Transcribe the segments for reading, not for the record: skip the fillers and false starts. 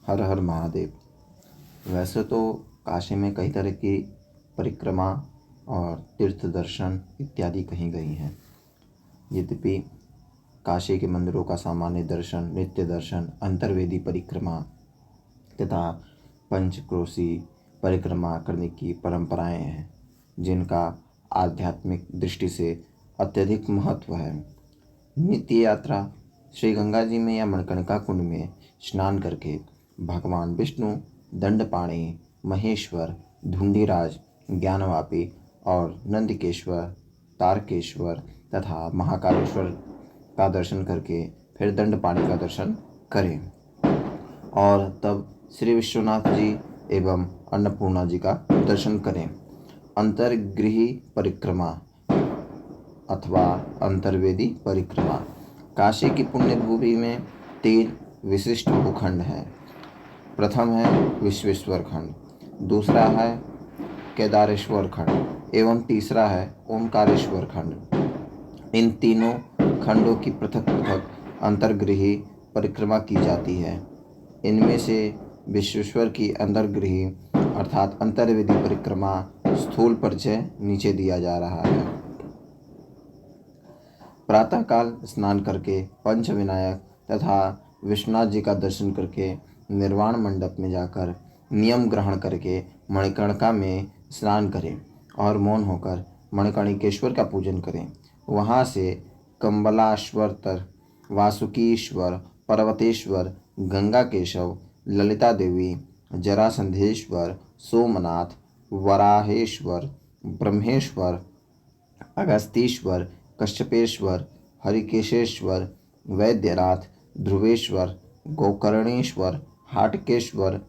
हर हर महादेव। वैसे तो काशी में कई तरह की परिक्रमा और तीर्थ दर्शन इत्यादि कहीं गई हैं। यद्यपि काशी के मंदिरों का सामान्य दर्शन, नित्य दर्शन, अंतर्वेदी परिक्रमा तथा पंचक्रोशी परिक्रमा करने की परंपराएं हैं, जिनका आध्यात्मिक दृष्टि से अत्यधिक महत्व है। नित्य यात्रा श्री गंगा जी में या मणिकर्णिका कुंड में स्नान करके भगवान विष्णु, दंडपाणि, महेश्वर, धुंडीराज, ज्ञानवापी और नंदिकेश्वर, तारकेश्वर तथा महाकालेश्वर का दर्शन करके फिर दंडपाणि का दर्शन करें और तब श्री विश्वनाथ जी एवं अन्नपूर्णा जी का दर्शन करें। अंतर्गृही परिक्रमा अथवा अंतर्वेदी परिक्रमा। काशी की पुण्य भूमि में 3 विशिष्ट भूखंड हैं। प्रथम है विश्वेश्वर खंड, दूसरा है केदारेश्वर खंड एवं तीसरा है ओंकारेश्वर खंड। इन तीनों खंडों की पृथक पृथक अंतर्गृही परिक्रमा की जाती है। इनमें से विश्वेश्वर की अंतर्गृही अर्थात अंतर्वेदी परिक्रमा स्थूल परिचय नीचे दिया जा रहा है। प्रातःकाल स्नान करके पंच विनायक तथा विश्वनाथ जी का दर्शन करके निर्वाण मंडप में जाकर नियम ग्रहण करके मणिकर्णिका में स्नान करें और मौन होकर मणिकर्णिकेश्वर का पूजन करें। वहाँ से कम्बलाश्वर, वासुकीश्वर, पर्वतेश्वर, गंगा केशव, ललिता देवी, जरासंधेश्वर, सोमनाथ, वराहेश्वर, ब्रह्मेश्वर, अगस्तीश्वर, कश्यपेश्वर, हरिकेशेश्वर, वैद्यनाथ, ध्रुवेश्वर, गोकर्णेश्वर, हाटकेश्वर,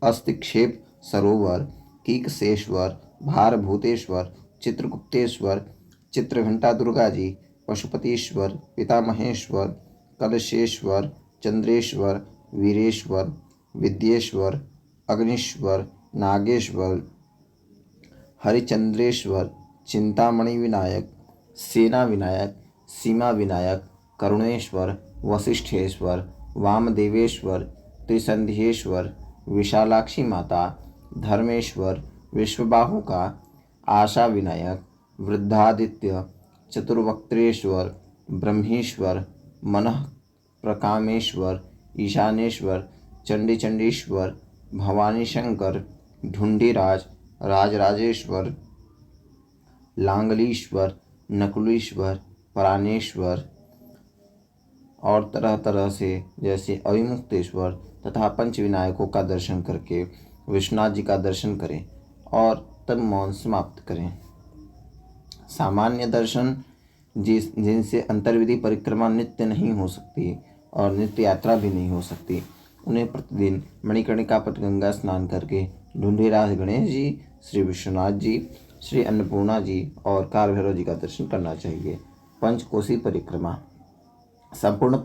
अस्तिक्षेप सरोवर, कीकसेश्वर, भारभूतेश्वर, चित्रगुप्तेश्वर, चित्रघंटा दुर्गा जी, पशुपतीश्वर, पितामहेश्वर, कलशेश्वर, चंद्रेश्वर, वीरेश्वर, विद्येश्वर, अग्निश्वर, नागेश्वर, हरिचंद्रेश्वर, चिंतामणि विनायक, सेना विनायक, सीमा विनायक, करुणेश्वर, वशिष्ठेश्वर, वामदेवेश्वर, त्रिसंध्येश्वर, विशालाक्षी माता, धर्मेश्वर, विश्वबाहुका, आशा विनायक, वृद्धादित्य, चतुर्वक्त्रेश्वर, ब्रह्मेश्वर, मनः प्रकामेश्वर, ईशानेश्वर, चंडीचंडीश्वर, भवानी शंकर, ढुंडीराज, राजराजेश्वर, लांगलीश्वर, नकुलीश्वर, प्राणेश्वर और तरह तरह से जैसे अविमुक्तेश्वर तथा पंच विनायकों का दर्शन करके विश्वनाथ जी का दर्शन करें और तब मौन समाप्त करें। सामान्य दर्शन जिनसे अंतर्विधि परिक्रमा नित्य नहीं हो सकती और नित्य यात्रा भी नहीं हो सकती, उन्हें प्रतिदिन मणिकर्णिका पर गंगा स्नान करके ढूंढीराज गणेश जी, श्री विश्वनाथ जी, श्री अन्नपूर्णा जी और काल भैरव जी का दर्शन करना चाहिए। पंचकोसी परिक्रमा। संपूर्ण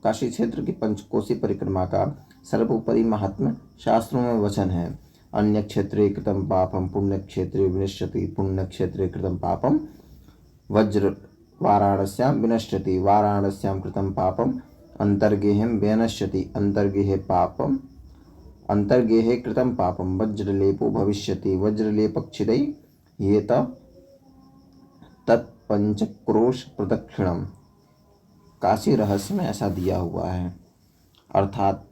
काशी क्षेत्र की पंचकोसी परिक्रमा का सर्वोपरि महात्म शास्त्रों में वचन है। अन्य क्षेत्रे कृतं पापम पुण्य क्षेत्रे विनश्यति, पुण्य क्षेत्रे कृतं पापम वज्र वाराणस्यां विनश्यति, वाराणस्यां कृतं पापम अंतर्गेहं विनश्यति, अंतर्गेहे कृतं पापम वज्रलेपो भविष्यति, वज्रलेपक्षितै ये तत्पंचक्रोश प्रदक्षिणम। काशी रहस्य में ऐसा दिया हुआ है, अर्थात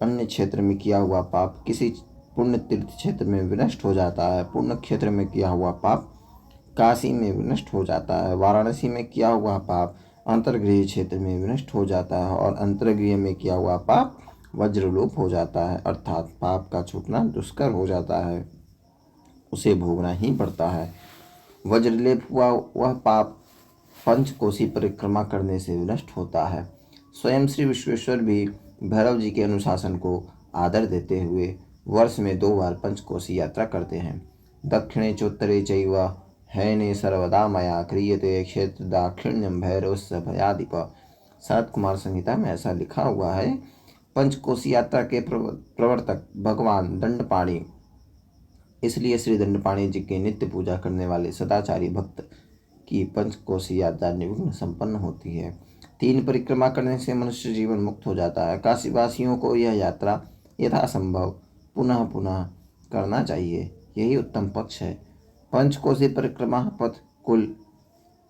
अन्य क्षेत्र में किया हुआ पाप किसी पुण्य तीर्थ क्षेत्र में विनष्ट हो जाता है। पुण्य क्षेत्र में किया हुआ पाप काशी में विनष्ट हो जाता है। वाराणसी में किया हुआ पाप अंतर्गृह क्षेत्र में विनष्ट हो जाता है और अंतर्गृह में किया हुआ पाप वज्रलोप हो जाता है, अर्थात पाप का छूटना दुष्कर हो जाता है, उसे भोगना ही पड़ता है। वज्रलेप हुआ वह पाप पंचकोसी परिक्रमा करने से विनष्ट होता है। स्वयं श्री विश्वेश्वर भी भैरव जी के अनुशासन को आदर देते हुए वर्ष में 2 बार पंचकोसी यात्रा करते हैं। दक्षिणे चोत्तरे चैव हैने सर्वदा मया क्रियते क्षेत्र दाक्षिण्यम भैरवस्य भयाधिप। शरत कुमार संहिता में ऐसा लिखा हुआ है। पंचकोसी यात्रा के प्रवर्तक भगवान दंडपाणि, इसलिए श्री दंडपाणि जी की नित्य पूजा करने वाले सदाचारी भक्त कि पंचकोशी यात्रा निर्विघ्न संपन्न होती है। 3 परिक्रमा करने से मनुष्य जीवन मुक्त हो जाता है। काशीवासियों को यह यात्रा यथासंभव पुनः पुनः करना चाहिए, यही उत्तम पक्ष है। पंचकोशी परिक्रमा पथ कुल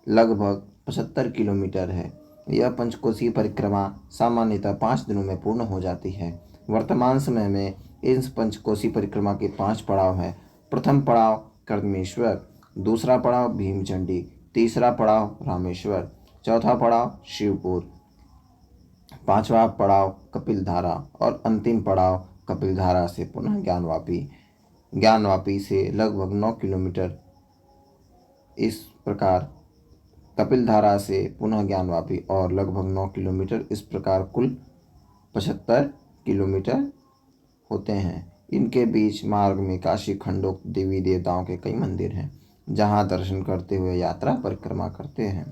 लगभग 75 किलोमीटर है। यह पंचकोशी परिक्रमा सामान्यतः 5 दिनों में पूर्ण हो जाती है। वर्तमान समय में इस पंचकोशी परिक्रमा के 5 पड़ाव हैं। प्रथम पड़ाव कर्दमेश्वर, दूसरा पड़ाव भीमचंडी, तीसरा पड़ाव रामेश्वर, चौथा पड़ाव शिवपुर, 5वां पड़ाव कपिलधारा और अंतिम पड़ाव कपिलधारा से पुनः ज्ञानवापी। ज्ञानवापी से लगभग 9 किलोमीटर। इस प्रकार कपिलधारा से पुनः ज्ञानवापी और लगभग 9 किलोमीटर, इस प्रकार कुल 75 किलोमीटर होते हैं। इनके बीच मार्ग में काशी खंडोक्त देवी देवताओं के कई मंदिर हैं, जहां दर्शन करते हुए यात्रा परिक्रमा करते हैं।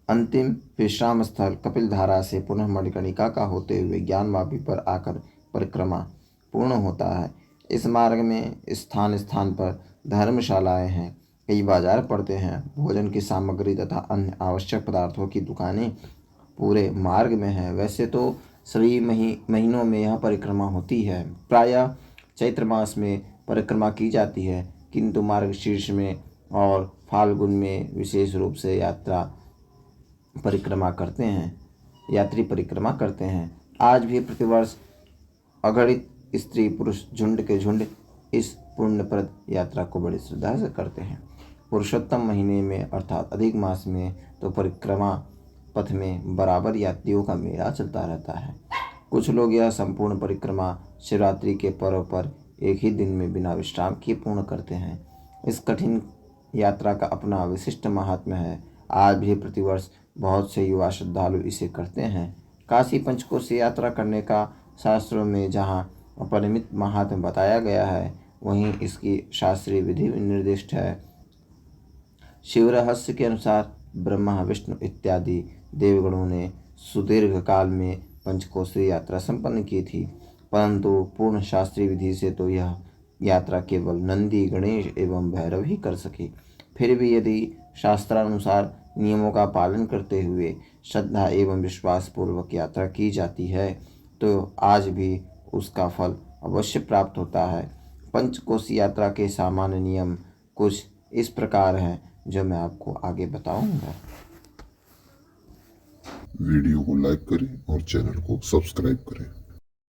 अंतिम विश्राम स्थल कपिलधारा से पुनः मणिकर्णिका का होते हुए ज्ञानवापी पर आकर परिक्रमा पूर्ण होता है। इस मार्ग में स्थान स्थान पर धर्मशालाएं हैं, कई बाजार पड़ते हैं, भोजन की सामग्री तथा अन्य आवश्यक पदार्थों की दुकानें पूरे मार्ग में हैं। वैसे तो सभी महीनों में यह परिक्रमा होती है। प्रायः चैत्र मास में परिक्रमा की जाती है, किंतु मार्गशीर्ष में और फाल्गुन में विशेष रूप से यात्री परिक्रमा करते हैं। आज भी प्रतिवर्ष अगणित स्त्री पुरुष झुंड के झुंड इस पुण्यप्रद यात्रा को बड़ी श्रद्धा से करते हैं। पुरुषोत्तम महीने में अर्थात अधिक मास में तो परिक्रमा पथ में बराबर यात्रियों का मेला चलता रहता है। कुछ लोग यह संपूर्ण परिक्रमा शिवरात्रि के पर्व पर एक ही दिन में बिना विश्राम किए पूर्ण करते हैं। इस कठिन यात्रा का अपना विशिष्ट महात्म्य है। आज भी प्रतिवर्ष बहुत से युवा श्रद्धालु इसे करते हैं। काशी पंचकोशी यात्रा करने का शास्त्रों में जहाँ अपरिमित महात्म्य बताया गया है, वहीं इसकी शास्त्रीय विधि निर्दिष्ट है। शिव रहस्य के अनुसार ब्रह्मा विष्णु इत्यादि देवगणों ने सुदीर्घ काल में पंचकोशी यात्रा संपन्न की थी, परंतु पूर्ण शास्त्रीय विधि से तो यह यात्रा केवल नंदी, गणेश एवं भैरव ही कर सके। फिर भी यदि शास्त्रानुसार नियमों का पालन करते हुए श्रद्धा एवं विश्वास पूर्वक यात्रा की जाती है, तो आज भी उसका फल अवश्य प्राप्त होता है। पंचकोशी यात्रा के सामान्य नियम कुछ इस प्रकार हैं, जो मैं आपको आगे बताऊंगा। वीडियो को लाइक करें और चैनल को सब्सक्राइब करें।